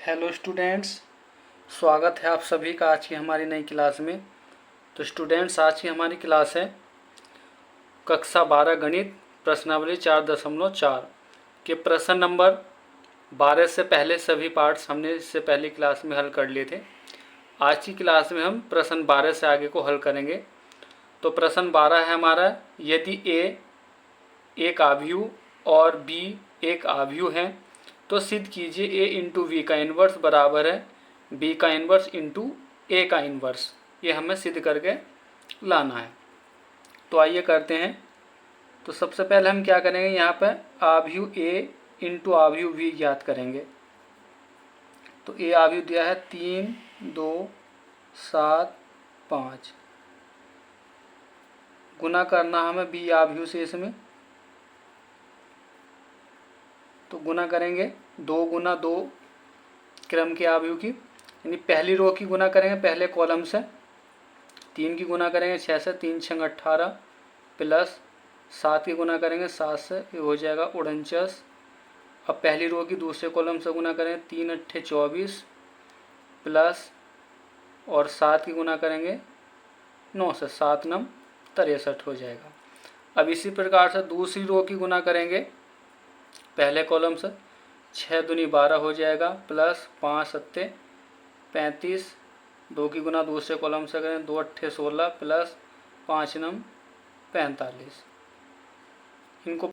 Hello students, स्वागत है आप सभी का आज की हमारी नई क्लास में। तो स्टूडेंट्स, आज की हमारी क्लास है कक्षा 12 गणित प्रश्नावली 4.4 के प्रश्न नंबर 12 से पहले सभी पार्ट्स हमने इससे पहली क्लास में हल कर लिए थे। आज की क्लास में हम प्रश्न 12 से आगे को हल करेंगे। तो प्रश्न 12 है हमारा, यदि ए एक आव्यूह और बी एक आव्यूह है तो सिद्ध कीजिए ए इंटू वी का इन्वर्स बराबर है बी का इन्वर्स इंटू ए का इन्वर्स। ये हमें सिद्ध करके लाना है। तो आइए करते हैं। तो सबसे पहले हम क्या करेंगे, यहाँ पर आव्यूह ए इंटू आव्यूह वी ज्ञात करेंगे। तो ए आव्यूह दिया है 3, 2, 7, 5। गुना करना हमें बी आव्यूह से इसमें। तो गुना करेंगे 2 गुना 2 क्रम के आव्यूह की, यानी पहली रो की गुना करेंगे पहले कॉलम से। 3 की गुना करेंगे 6 से, 3 6 18 प्लस 7 की गुना करेंगे 7 से, ये हो जाएगा 49। अब पहली रो की दूसरे कॉलम से गुना करेंगे 3 8 24 प्लस और 7 की गुना करेंगे 9 से, 7 9 63 हो जाएगा। अब इसी प्रकार से दूसरी रो की गुना करेंगे पहले कॉलम से, 6 दूनी 12 हो जाएगा प्लस 5 7 35, 2 की गुना दूसरे कॉलम से करें 2 8 16 प्लस 5 9 45। इनको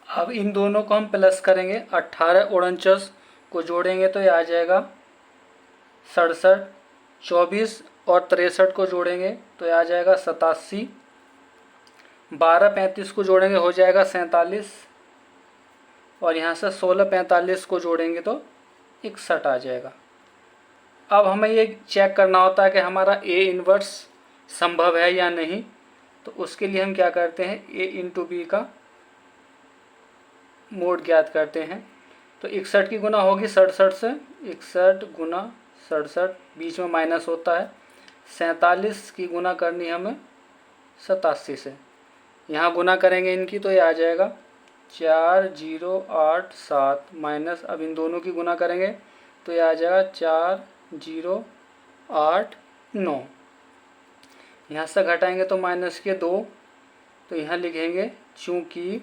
अब इन दोनों को हम प्लस करेंगे, 18 49 को जोड़ेंगे तो ये आ जाएगा 67, 24 और 63 को जोड़ेंगे तो ये आ जाएगा 87, 12 35 को जोड़ेंगे हो जाएगा 47 और यहाँ से 16 45 को जोड़ेंगे तो 61 आ जाएगा। अब हमें ये चेक करना होता है कि हमारा ए इन्वर्स संभव है या नहीं। तो उसके लिए हम क्या करते हैं, ए इंटू बी का मोड ज्ञात करते हैं। तो 61 की गुना होगी 67 से, 61 गुना 67, बीच में माइनस होता है। 47 की गुना करनी हमें 87 से, यहाँ गुना करेंगे इनकी तो ये आ जाएगा 4087 माइनस, अब इन दोनों की गुना करेंगे तो ये आ जाएगा 4089। यहाँ से घटाएंगे तो माइनस के 2, तो यहाँ लिखेंगे चूँकि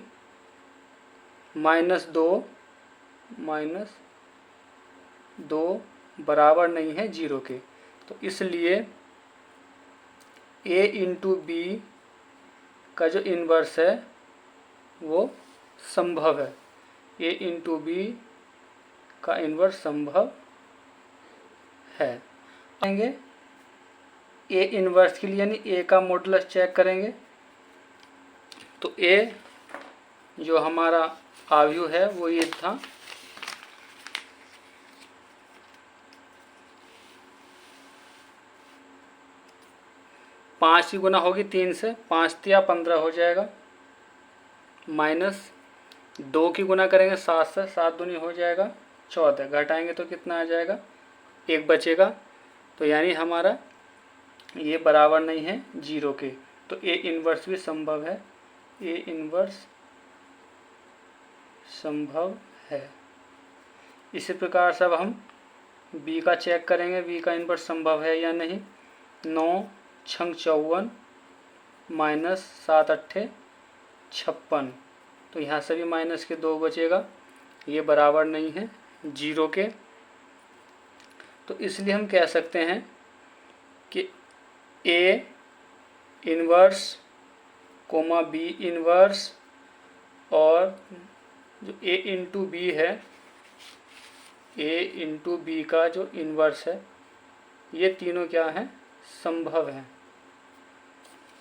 -2 बराबर नहीं है 0 के, तो इसलिए ए इंटू बी का जो इन्वर्स है वो संभव है। ए इंटू बी का इन्वर्स संभव है। आएंगे ए इन्वर्स के लिए, यानी ए का मॉडुलस चेक करेंगे। तो ए जो हमारा आव्यूह है वो ये था 5 की गुना होगी 3 से, 5 तिया 15 हो जाएगा, माइनस 2 की गुना करेंगे 7 से, 7 दूनी हो जाएगा 14, घटाएंगे तो कितना आ जाएगा 1 बचेगा। तो यानी हमारा ये बराबर नहीं है 0 के, तो ए इन्वर्स भी संभव है। ए इन्वर्स संभव है। इसी प्रकार से अब हम बी का चेक करेंगे, बी का इन्वर्स संभव है या नहीं। 9 6 54 माइनस 7 8 56, तो यहाँ से भी माइनस के 2 बचेगा, ये बराबर नहीं है 0 के। तो इसलिए हम कह सकते हैं कि A inverse coma B inverse और जो ए इंटू बी है, ए इंटू बी का जो इन्वर्स है, ये तीनों क्या हैं, संभव हैं।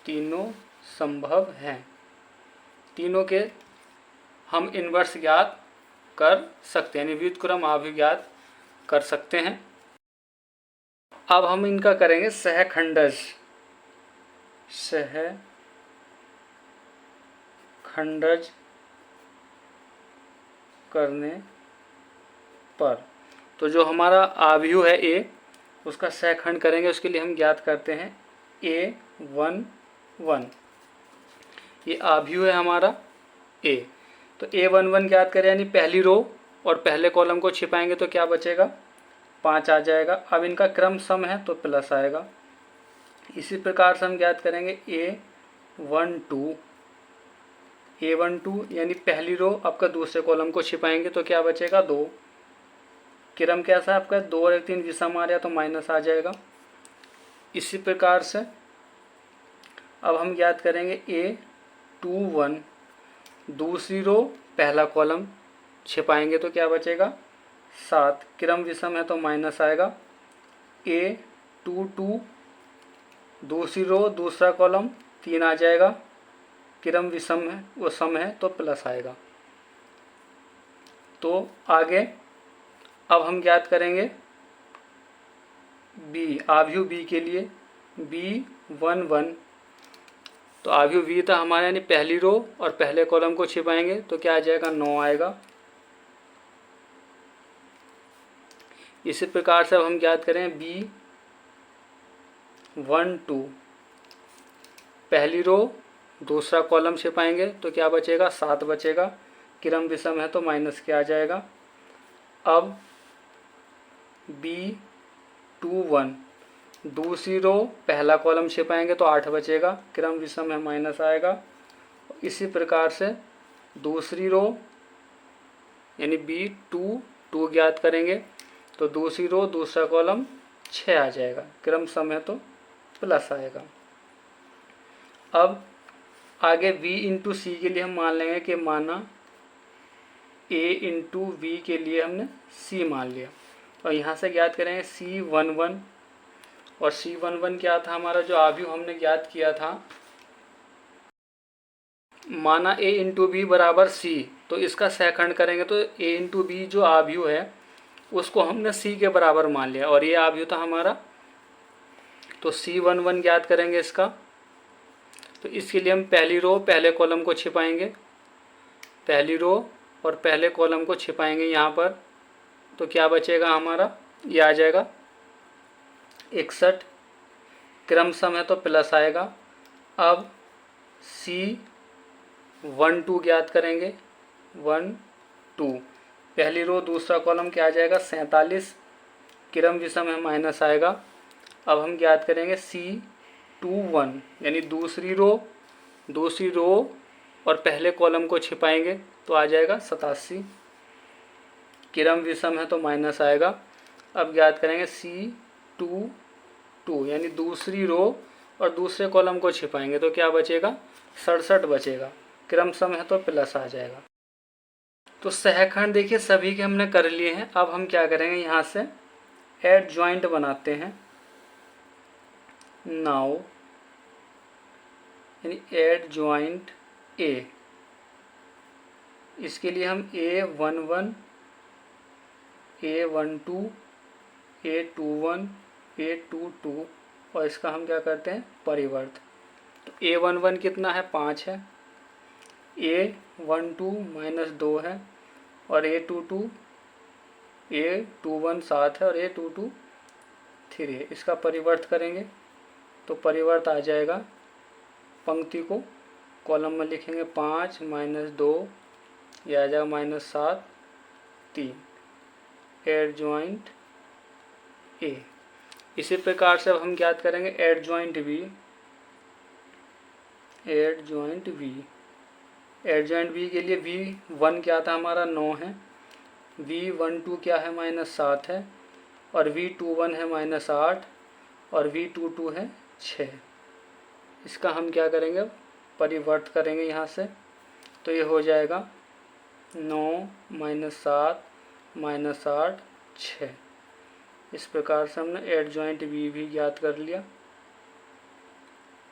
तीनों संभव हैं। तीनों के हम इन्वर्स ज्ञात कर सकते हैं, यानी व्युत्क्रम आव्यूह ज्ञात कर सकते हैं। अब हम इनका करेंगे सहखंडज। सहखंडज करने पर तो जो हमारा आव्यूह है ए, उसका सहखंड करेंगे। उसके लिए हम ज्ञात करते हैं A11। ये आव्यूह है हमारा ए। तो A11 ज्ञात करें, यानी पहली रो और पहले कॉलम को छिपाएंगे तो क्या बचेगा 5 आ जाएगा। अब इनका क्रम सम है तो प्लस आएगा। इसी प्रकार से हम ज्ञात करेंगे A12 यानी पहली रो आपका दूसरे कॉलम को छिपाएंगे तो क्या बचेगा 2। क्रम कैसा है आपका 2 और 1 3 विषम आ रहा तो माइनस आ जाएगा। इसी प्रकार से अब हम ज्ञात करेंगे A21 दूसरी रो पहला कॉलम छिपाएंगे तो क्या बचेगा 7। क्रम विषम है तो माइनस आएगा। A22 दूसरी रो दूसरा कॉलम 3 आ जाएगा। क्रम विषम है वो सम है तो प्लस आएगा। तो आगे अब हम ज्ञात करेंगे B आव्यूह B के लिए B11 तो आव्यूह V था हमारे यानी पहली रो और पहले कॉलम को छिपाएंगे तो क्या आ जाएगा 9 आएगा। इसी प्रकार से अब हम ज्ञात करें B12 पहली रो दूसरा कॉलम छिपाएंगे तो क्या बचेगा 7 बचेगा। क्रम विषम है तो माइनस के आ जाएगा। अब B21 दूसरी रो पहला कॉलम छिपाएंगे तो 8 बचेगा। क्रम विषम है माइनस आएगा। इसी प्रकार से दूसरी रो यानी B22 ज्ञात करेंगे तो दूसरी रो दूसरा कॉलम 6 आ जाएगा। क्रम सम है तो प्लस आएगा। अब आगे V इंटू सी के लिए हम मान लेंगे कि माना A इंटू वी के लिए हमने C मान लिया और यहाँ से ज्ञात करेंगे C11 और C11 क्या था हमारा जो आव्यूह हमने ज्ञात किया था माना A इंटू बी बराबर C तो इसका सहखंड करेंगे तो A इंटू बी जो आव्यूह है उसको हमने C के बराबर मान लिया और ये आव्यूह था हमारा तो C11 ज्ञात करेंगे इसका। तो इसके लिए हम पहली रो पहले कॉलम को छिपाएंगे पहली रो और पहले कॉलम को छिपाएंगे यहाँ पर तो क्या बचेगा हमारा ये आ जाएगा 61। क्रम सम है तो प्लस आएगा। अब C12 ज्ञात करेंगे 1 2 पहली रो दूसरा कॉलम क्या आ जाएगा 47। क्रम विषम है माइनस आएगा। अब हम ज्ञात करेंगे C21 यानी दूसरी रो और पहले कॉलम को छिपाएंगे तो आ जाएगा 87। क्रम विषम है तो माइनस आएगा। अब ज्ञात करेंगे C22 यानी दूसरी रो और दूसरे कॉलम को छिपाएंगे तो क्या बचेगा 67 बचेगा। क्रम सम है तो प्लस आ जाएगा। तो सहखंड देखिए सभी के हमने कर लिए हैं। अब हम क्या करेंगे यहाँ से एड जॉइंट बनाते हैं। नाउ यानी एड जॉइंट A इसके लिए हम A11 A12 A21 A22 और इसका हम क्या करते हैं परिवर्त। तो A11 कितना है 5 है। A12 -2 है और A21 7 है और A22 3 है। इसका परिवर्त करेंगे तो परिवर्त आ जाएगा। पंक्ति को कॉलम में लिखेंगे 5 -2 ये आ जाएगा -7 3 एड जॉइंट A। इसी प्रकार से अब हम ज्ञात करेंगे adjoint B। Adjoint B के लिए V1 क्या था हमारा 9 है। V12 क्या है -7 है और V21 है -8 और V22 है 6। इसका हम क्या करेंगे परिवर्त करेंगे यहाँ से तो ये हो जाएगा 9 -7 -8 6। इस प्रकार से हमने एड जॉइंट B भी ज्ञात कर लिया।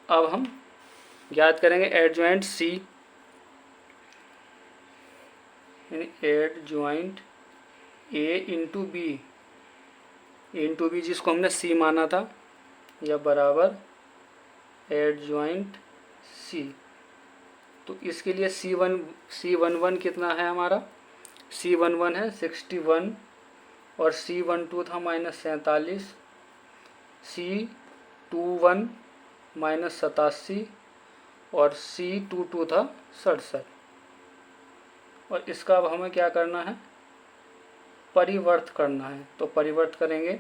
अब हम ज्ञात करेंगे एड जॉइंट C यानी adjoint A into B जिसको हमने C माना था या बराबर एड जॉइंट C। तो इसके लिए C11 कितना है हमारा C11 है 61 और C12 था -47 C21 -87 और C22 था 67। और इसका अब हमें क्या करना है परिवर्त करना है। तो परिवर्त करेंगे,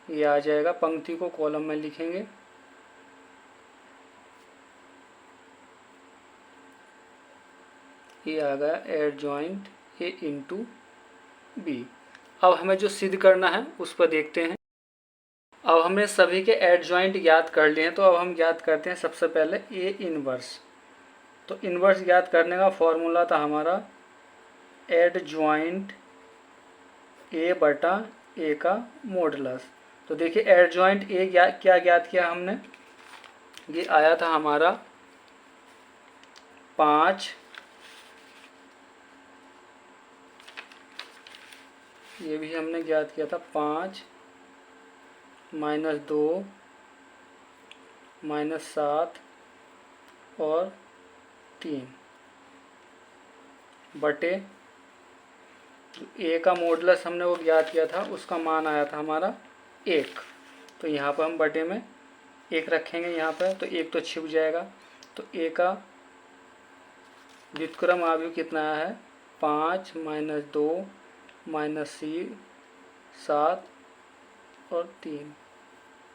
ये आ जाएगा, पंक्ति को कॉलम में लिखेंगे, ये आ गया एडजॉइंट ए इंटू बी। अब हमें जो सिद्ध करना है उस पर देखते हैं। अब हमने सभी के एडजॉइंट ज्ञात कर लिए हैं, तो अब हम ज्ञात करते हैं सबसे पहले ए इनवर्स। तो इनवर्स ज्ञात करने का फॉर्मूला था हमारा एडजॉइंट ए बटा ए का मॉडुलस। तो देखिए एडजॉइंट ए क्या ज्ञात किया हमने, ये आया था हमारा 5, ये भी हमने ज्ञात किया था 5 -2 -7 और 3 बटे ए का मॉडुलस हमने वो ज्ञात किया था, उसका मान आया था हमारा 1। तो यहाँ पर हम बटे में 1 रखेंगे यहाँ पर, तो 1 तो छिप जाएगा। तो ए का व्युत्क्रम आव्यूह कितना आया है, 5 -2 -7 और 3।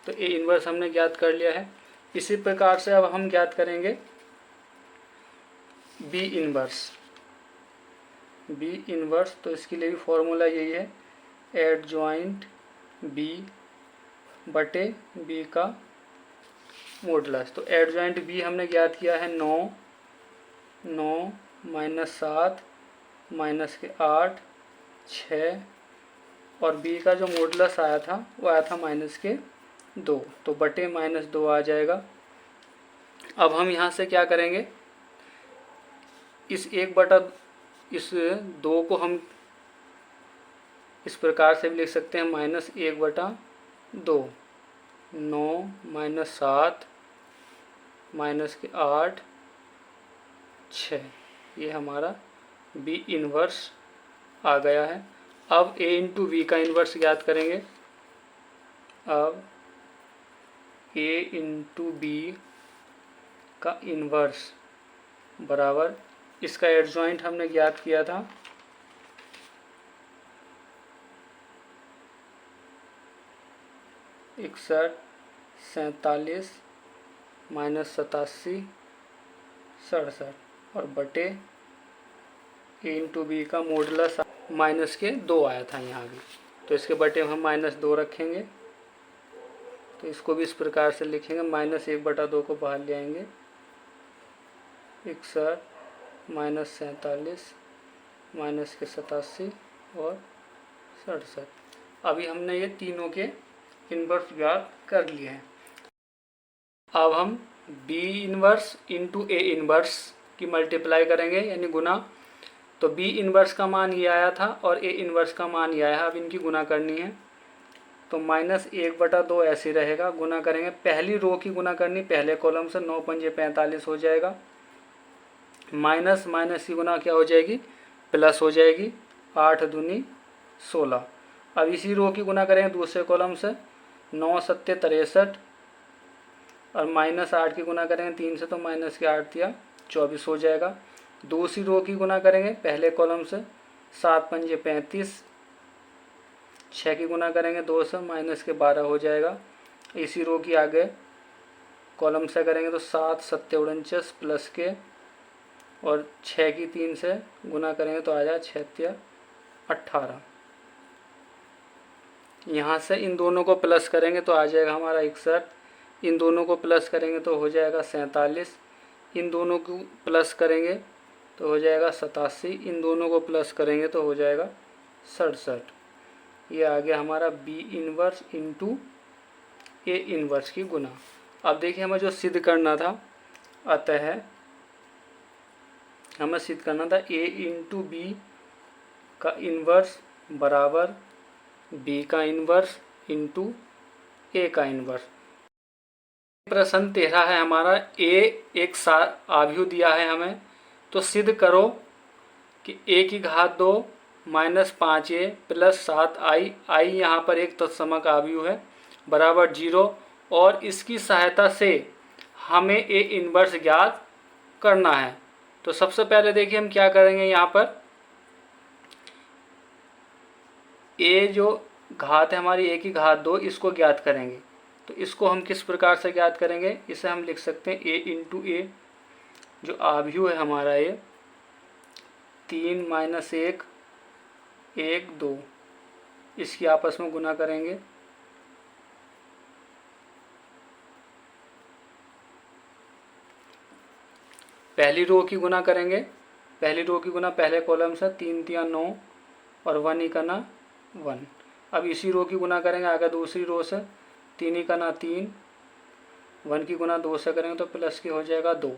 तो ए इनवर्स हमने ज्ञात कर लिया है। इसी प्रकार से अब हम ज्ञात करेंगे बी इनवर्स। बी इनवर्स, तो इसके लिए भी फॉर्मूला यही है, एडजॉइंट बी बटे बी का मॉडुलस। तो एडजॉइंट बी हमने ज्ञात किया है 9 -7 -8 6 और बी का जो मॉडुलस आया था वो आया था -2, तो बटे -2 आ जाएगा। अब हम यहाँ से क्या करेंगे, इस 2 को हम इस प्रकार से भी लिख सकते हैं, -1/2 9 -7 -8 6, ये हमारा बी इनवर्स आ गया है। अब ए इंटू बी का इन्वर्स ज्ञात करेंगे। अब ए इंटू बी का इन्वर्स बराबर, इसका एडजॉइंट हमने ज्ञात किया था 61 47 -87 67 और बटे ए इंटू बी का मॉडुलस -2 आया था यहाँ भी, तो इसके बटे में हम -2 रखेंगे। तो इसको भी इस प्रकार से लिखेंगे, -1/2 को बाहर ले आएंगे, 61 -47 -87 और 67। अभी हमने ये तीनों के इन्वर्स ज्ञात कर लिए हैं। अब हम B inverse into A inverse की मल्टीप्लाई करेंगे, यानी गुना। तो बी इन्वर्स का मान ये आया था और ए इन्वर्स का मान ये आया है, अब इनकी गुना करनी है। तो -1/2 ऐसे रहेगा, गुना करेंगे, पहली रो की गुना करनी पहले कॉलम से, 9 पंजे 45 हो जाएगा, माइनस माइनस की गुना क्या हो जाएगी, प्लस हो जाएगी, 8 दूनी 16। अब इसी रो की गुना करेंगे दूसरे कॉलम से, 9 सत्ते 63 और -8 की गुना करेंगे 3 से, तो माइनस के 8 दिया 24 हो जाएगा। दूसरी रो की गुना करेंगे पहले कॉलम से, 7 पंजे 35, 6 की गुना करेंगे 2 से, माइनस के 12 हो जाएगा। इसी रो की आगे कॉलम से करेंगे तो 7 सत्ते 49 प्लस के और 6 की 3 से गुना करेंगे तो आ जाए 6 18। यहाँ से इन दोनों को प्लस करेंगे तो आ जाएगा हमारा 61, इन दोनों को प्लस करेंगे तो हो जाएगा 47, इन दोनों को प्लस करेंगे तो हो जाएगा 87, इन दोनों को प्लस करेंगे तो हो जाएगा 67। ये आ गया हमारा B inverse into A inverse की गुना। अब देखिए हमें जो सिद्ध करना था, अतः हमें सिद्ध करना था ए इंटू बी का इन्वर्स बराबर बी का इन्वर्स इंटू ए का इन्वर्स। प्रश्न 13 है हमारा, ए एक आव्यूह दिया है हमें, तो सिद्ध करो कि a की घात 2 -5a प्लस 7i, i यहाँ पर एक तत्समक आव्यूह है, बराबर 0, और इसकी सहायता से हमें ए इन्वर्स ज्ञात करना है। तो सबसे पहले देखिए हम क्या करेंगे, यहाँ पर ए जो घात है हमारी ए की घात 2, इसको ज्ञात करेंगे। तो इसको हम किस प्रकार से ज्ञात करेंगे, इसे हम लिख सकते हैं ए इंटू ए, जो आव्यूह है हमारा ये 3 माइनस 1 1 2, इसकी आपस में गुना करेंगे। पहली रो की गुना करेंगे, पहली रो की गुना पहले कॉलम से 3 3 9 और 1 ही करना 1। अब इसी रो की गुना करेंगे आगे दूसरी रो से, 3 ही करना 3, 1 की गुना 2 से करेंगे तो प्लस की हो जाएगा 2।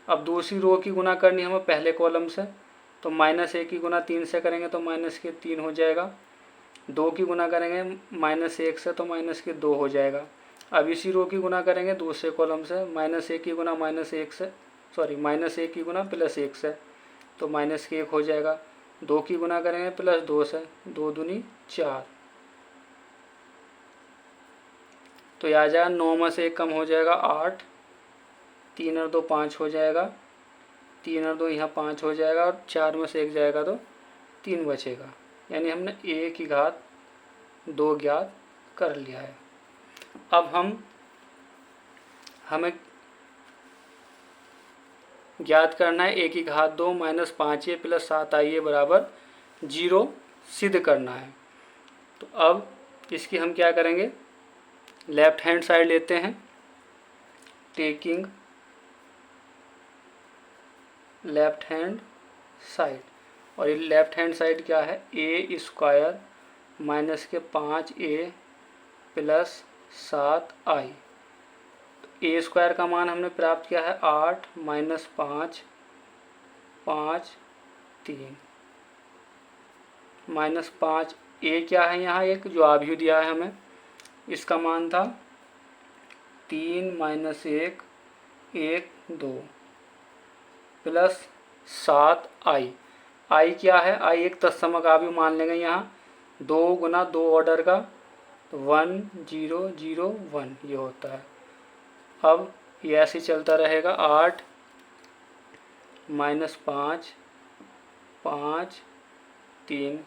अब दूसरी रो की गुना करनी है हमें पहले कॉलम से, तो माइनस 1 की गुना 3 से करेंगे तो माइनस के 3 हो जाएगा। 2 की गुना करेंगे माइनस 1 से तो माइनस के 2 हो जाएगा। अब इसी रो की गुना करेंगे दूसरे कॉलम से, माइनस 1 की गुना माइनस 1 से, सॉरी माइनस 1 की गुना प्लस 1 से, तो माइनस के 1 हो जाएगा। 2 की गुना करेंगे प्लस 2 से, 2 दूनी 4, तो यह आ जाएगा 9 में से 1 कम हो जाएगा 8, 3 और 2 5 हो जाएगा, 3 और 2 यहाँ 5 हो जाएगा और 4 में से 1 जाएगा तो 3 बचेगा। यानी हमने ए की घात 2 ज्ञात कर लिया है। अब हमें ज्ञात करना है ए की घात 2 माइनस 5a प्लस 7ia बराबर 0 सिद्ध करना है। तो अब इसकी हम क्या करेंगे, लेफ्ट हैंड साइड लेते हैं, टेकिंग लेफ्ट हैंड साइड, और ये लेफ्ट हैंड साइड क्या है, ए स्क्वायर माइनस के 5a प्लस 7i। तो ए स्क्वायर का मान हमने प्राप्त किया है 8 माइनस 5 5 3 माइनस 5, ए क्या है यहाँ एक जो आव्यूह दिया है हमें, इसका मान था 3 माइनस 1 1 2 प्लस 7i। आई क्या है, आई एक तत्समक आव्यूह मान लेंगे यहाँ, 2 गुना 2 ऑर्डर का, 1 0 0 1 ये होता है। अब ये ऐसे चलता रहेगा, 8 माइनस 5 5 3,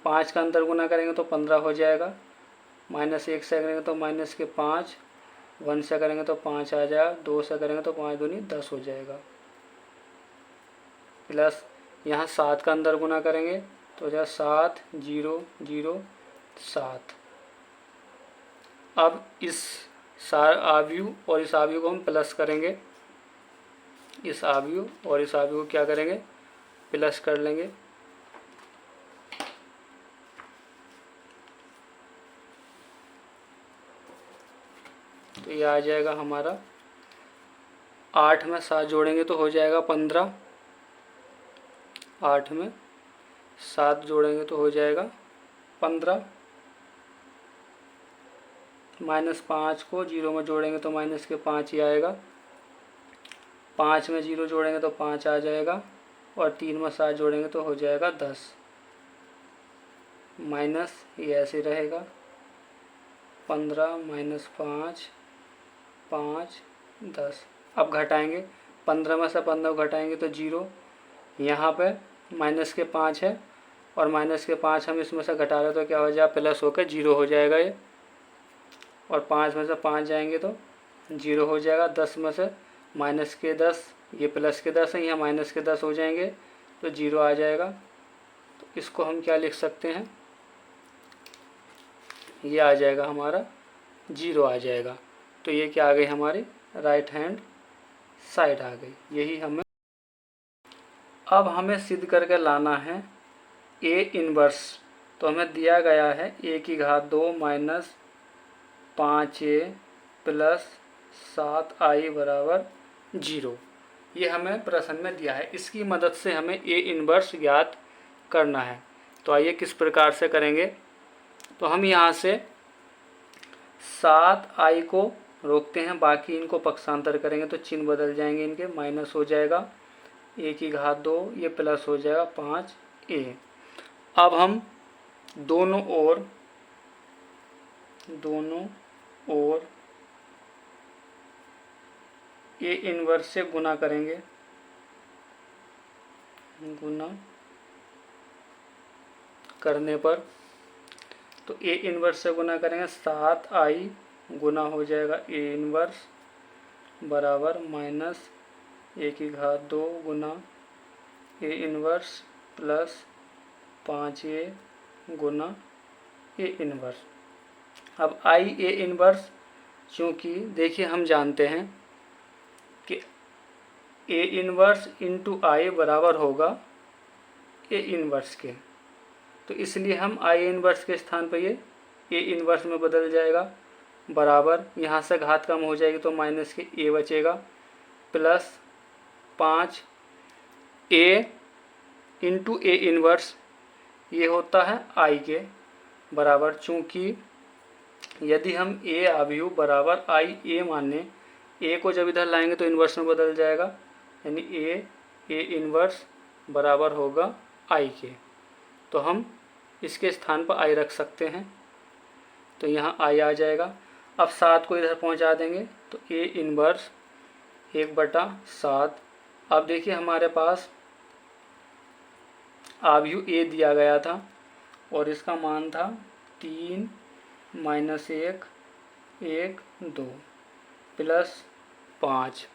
5 का अंतर गुना करेंगे तो 15 हो जाएगा, माइनस 1 से करेंगे तो माइनस के 5, 1 से करेंगे तो 5 आ जाएगा, 2 से करेंगे तो 5 दूनी 10 हो जाएगा, प्लस यहाँ 7 का अंदर गुना करेंगे तो हो जाएगा 7 0 0 7। अब इस आव्यूह और इस आव्यूह को हम प्लस करेंगे, इस आव्यूह और इस आव्यूह को क्या करेंगे, प्लस कर लेंगे। तो ये आ जाएगा हमारा, 8 में 7 जोड़ेंगे तो हो जाएगा 15, 8 में 7 जोड़ेंगे तो हो जाएगा 15, माइनस 5 को 0 में जोड़ेंगे तो माइनस के 5 ही आएगा, 5 में 0 जोड़ेंगे तो 5 आ जाएगा, और 3 में 7 जोड़ेंगे तो हो जाएगा 10, माइनस ये ऐसे रहेगा, 15 माइनस 5 5 10। अब घटाएंगे, 15 में से 15 घटाएंगे तो 0, यहाँ पे माइनस के 5 है और माइनस के 5 हम इसमें से घटा रहे तो क्या हो जाएगा, प्लस होकर 0 हो जाएगा ये, और 5 में से 5 जाएंगे तो 0 हो जाएगा, 10 में से माइनस के 10, ये प्लस के 10 है, यहाँ माइनस के 10 हो जाएंगे तो 0 आ जाएगा। तो इसको हम क्या लिख सकते हैं, ये आ जाएगा हमारा 0 आ जाएगा। तो ये क्या आ गई, हमारी राइट हैंड साइड आ गई। यही हमें अब हमें सिद्ध करके लाना है ए इनवर्स। तो हमें दिया गया है ए की घात 2 माइनस 5a प्लस 7i बराबर 0, ये हमें प्रश्न में दिया है। इसकी मदद से हमें ए इनवर्स ज्ञात करना है। तो आइए किस प्रकार से करेंगे। तो हम यहाँ से 7i को रोकते हैं, बाकी इनको पक्षांतर करेंगे तो चिन्ह बदल जाएंगे, इनके माइनस हो जाएगा, ए की घात 2 ये प्लस हो जाएगा 5a। अब हम दोनों ओर ए इनवर्स से गुना करेंगे, गुना करने पर, तो ए इन्वर्स से गुना करेंगे 7i गुना हो जाएगा ए इन्वर्स बराबर minus (2) Guna A inverse plus 5a Guna A inverse. अब आई ए इन्वर्स, चूँकि देखिए हम जानते हैं कि ए इन्वर्स इंटू आई बराबर होगा ए इन्वर्स के, तो इसलिए हम आई इन्वर्स के स्थान पर ये ए इन्वर्स में बदल जाएगा बराबर, यहाँ से घात कम हो जाएगी तो माइनस के ए बचेगा plus 5 A into A inverse, ये होता है आई के बराबर। चूँकि यदि हम ए अवयव बराबर आई ए माने, ए को जब इधर लाएंगे तो इन्वर्स में बदल जाएगा, यानी ए इन्वर्स बराबर होगा आई के, तो हम इसके स्थान पर आई रख सकते हैं, तो यहाँ आई आ जाएगा। अब 7 को इधर पहुँचा देंगे तो ए इन्वर्स 1/7। अब देखिए हमारे पास अवयव ए दिया गया था और इसका मान था 3 - 1 1 2 प्लस 5।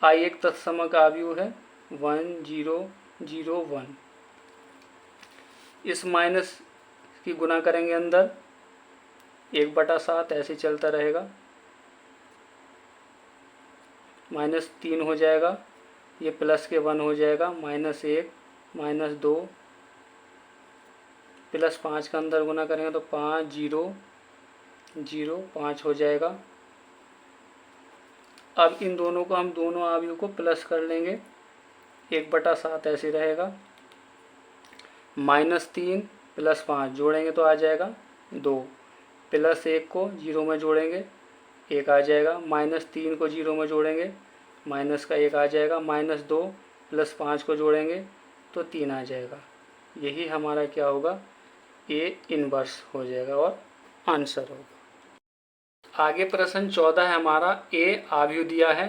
आई एक तत्समक अवयव है 1 0 0 1। इस माइनस की गुना करेंगे अंदर 1/7, ऐसे चलता रहेगा, -3 हो जाएगा, ये प्लस के 1 हो जाएगा, -1 -2 प्लस 5 का अंदर गुना करेंगे तो 5 0 0 5 हो जाएगा। अब इन दोनों को हम दोनों अवयव को प्लस कर लेंगे, 1/7 ऐसे रहेगा, -3 प्लस 5 जोड़ेंगे तो आ जाएगा 2, प्लस 1 को 0 में जोड़ेंगे 1 आ जाएगा, -3 को 0 में जोड़ेंगे माइनस का 1 आ जाएगा, -2 प्लस 5 को जोड़ेंगे तो 3 आ जाएगा। यही हमारा क्या होगा, ए इन्वर्स हो जाएगा और आंसर होगा। आगे प्रश्न 14 है हमारा, ए अवयव दिया है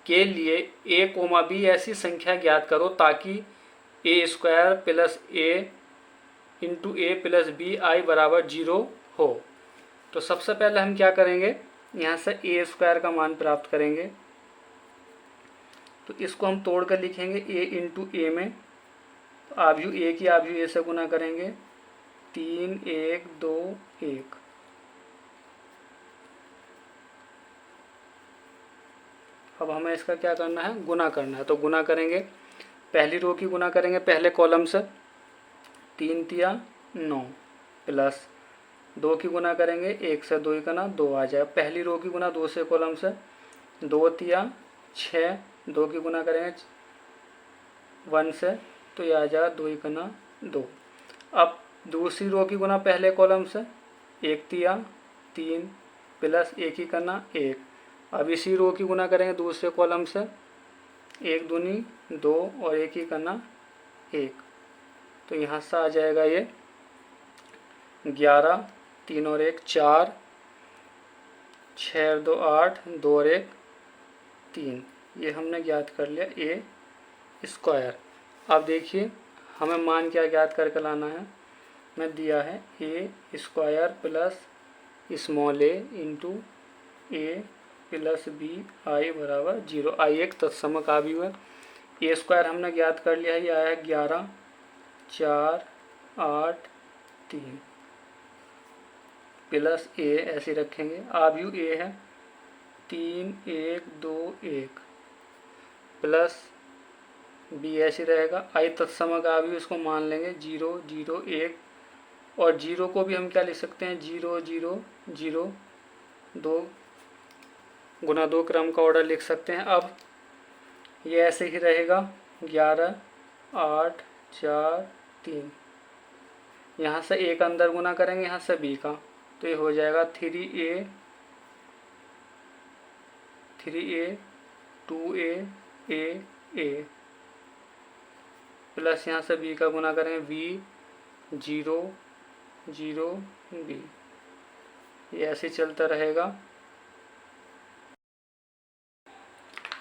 के लिए a, b ऐसी संख्या ज्ञात करो ताकि a² plus a into A plus B I बराबर 0 हो। तो सबसे पहले हम क्या करेंगे, यहाँ से a² का मान प्राप्त करेंगे, तो इसको हम तोड़ कर लिखेंगे a इंटू ए में, तो अवयव ए की अवयव ए से गुना करेंगे 3 1 2 1। अब हमें इसका क्या करना है, गुना करना है, तो गुना करेंगे, पहली रो की गुना करेंगे पहले कॉलम से, 3 तिया 9 प्लस 2 की गुना करेंगे 1 से 2 का ना 2 आ जाएगा, पहली रो की गुना दूसरे कॉलम से, 2 तिया 6, 2 की गुना करेंगे 1 से तो ये आ जाएगा 2 का ना 2। अब दूसरी रो की गुना पहले कॉलम से, 1 तिया 3 प्लस 1 ही करना 1। अब इसी रो की गुना करेंगे दूसरे कॉलम से, 1 दूनी 2 और 1 ही करना 1, तो यहाँ से आ जाएगा ये 11, 3 और 1 4, 6 और 2 8, 2 और 1 3, ये हमने ज्ञात कर लिया a²। अब देखिए हमें मान क्या ज्ञात करके लाना है, मैं दिया है a² plus small a into A plus B I बराबर 0। आई एक तत्समक अवयव है, a² हमने ज्ञात कर लिया है, ये आया है 11 4 8 3 प्लस a ऐसे रखेंगे, अवयव a है 3 1 2 1 प्लस b ऐसे रहेगा, आई तत्समक अवयव इसको मान लेंगे 0 0 1, और 0 को भी हम क्या लिख सकते हैं 0 0 0, 2 गुना 2 क्रम का ऑर्डर लिख सकते हैं। अब ये ऐसे ही रहेगा 11 8 4 3, यहाँ से एक अंदर गुना करेंगे यहाँ से b का, तो ये हो जाएगा 3a 2a a प्लस यहाँ से b का गुना करेंगे b 0 0 b, ये ऐसे चलता रहेगा।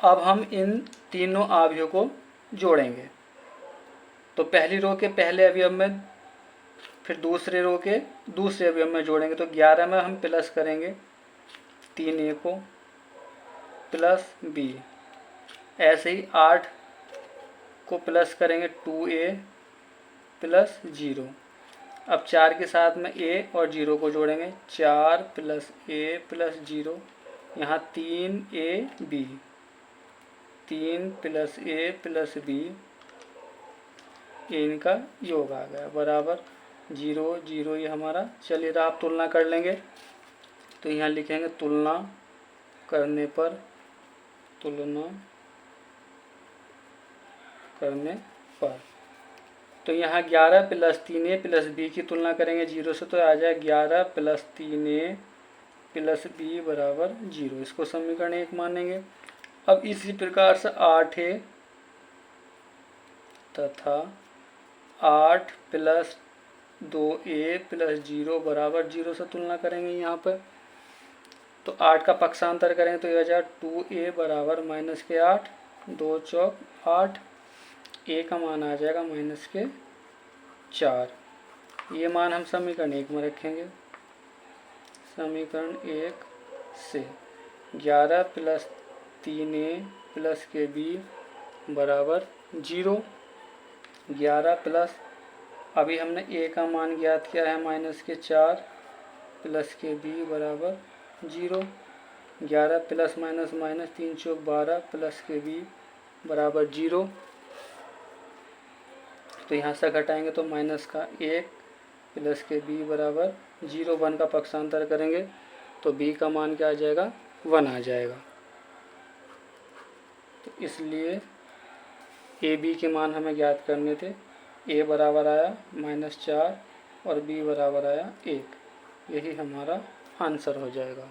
अब हम इन तीनों अवयवों को जोड़ेंगे, तो पहली रो के पहले अवयव में फिर दूसरे रो के दूसरे अवयव में जोड़ेंगे। तो 11 में हम प्लस करेंगे 3a को प्लस b। ऐसे ही 8 को प्लस करेंगे 2a प्लस 0। अब 4 के साथ में a और 0 को जोड़ेंगे 4 प्लस a प्लस 0। यहाँ 3ab 3 plus a plus b, इनका योग आ गया बराबर 0 0। ये हमारा। चलिए तो आप तुलना कर लेंगे। तो यहाँ लिखेंगे तुलना करने पर तो यहाँ 11 प्लस 3a प्लस b की तुलना करेंगे 0 से, तो आ जाए 11 प्लस 3a प्लस b बराबर 0। इसको समीकरण 1 मानेंगे। अब इसी प्रकार से 8a तथा 8 प्लस 2a प्लस 0 बराबर 0 से तुलना करेंगे यहाँ पर। तो 8 का पक्षांतर करेंगे तो यह आ जाए 2a बराबर माइनस के 8, 2 चौक 8, a का मान आ जाएगा माइनस के 4। ये मान हम समीकरण 1 में रखेंगे। समीकरण 1 से 11 प्लस 3a प्लस के b बराबर 0। 11 प्लस अभी हमने a का मान ज्ञात किया है माइनस के 4 प्लस के b बराबर 0। 11 प्लस माइनस माइनस 3 चौक 12 प्लस के b बराबर 0। तो यहाँ से घटाएंगे तो माइनस का 1 प्लस के b बराबर 0। 1 का पक्षांतर करेंगे तो b का मान क्या आ जाएगा 1 आ जाएगा। तो इसलिए a b के मान हमें ज्ञात करने थे। a बराबर आया -4 और b बराबर आया 1। यही हमारा आंसर हो जाएगा।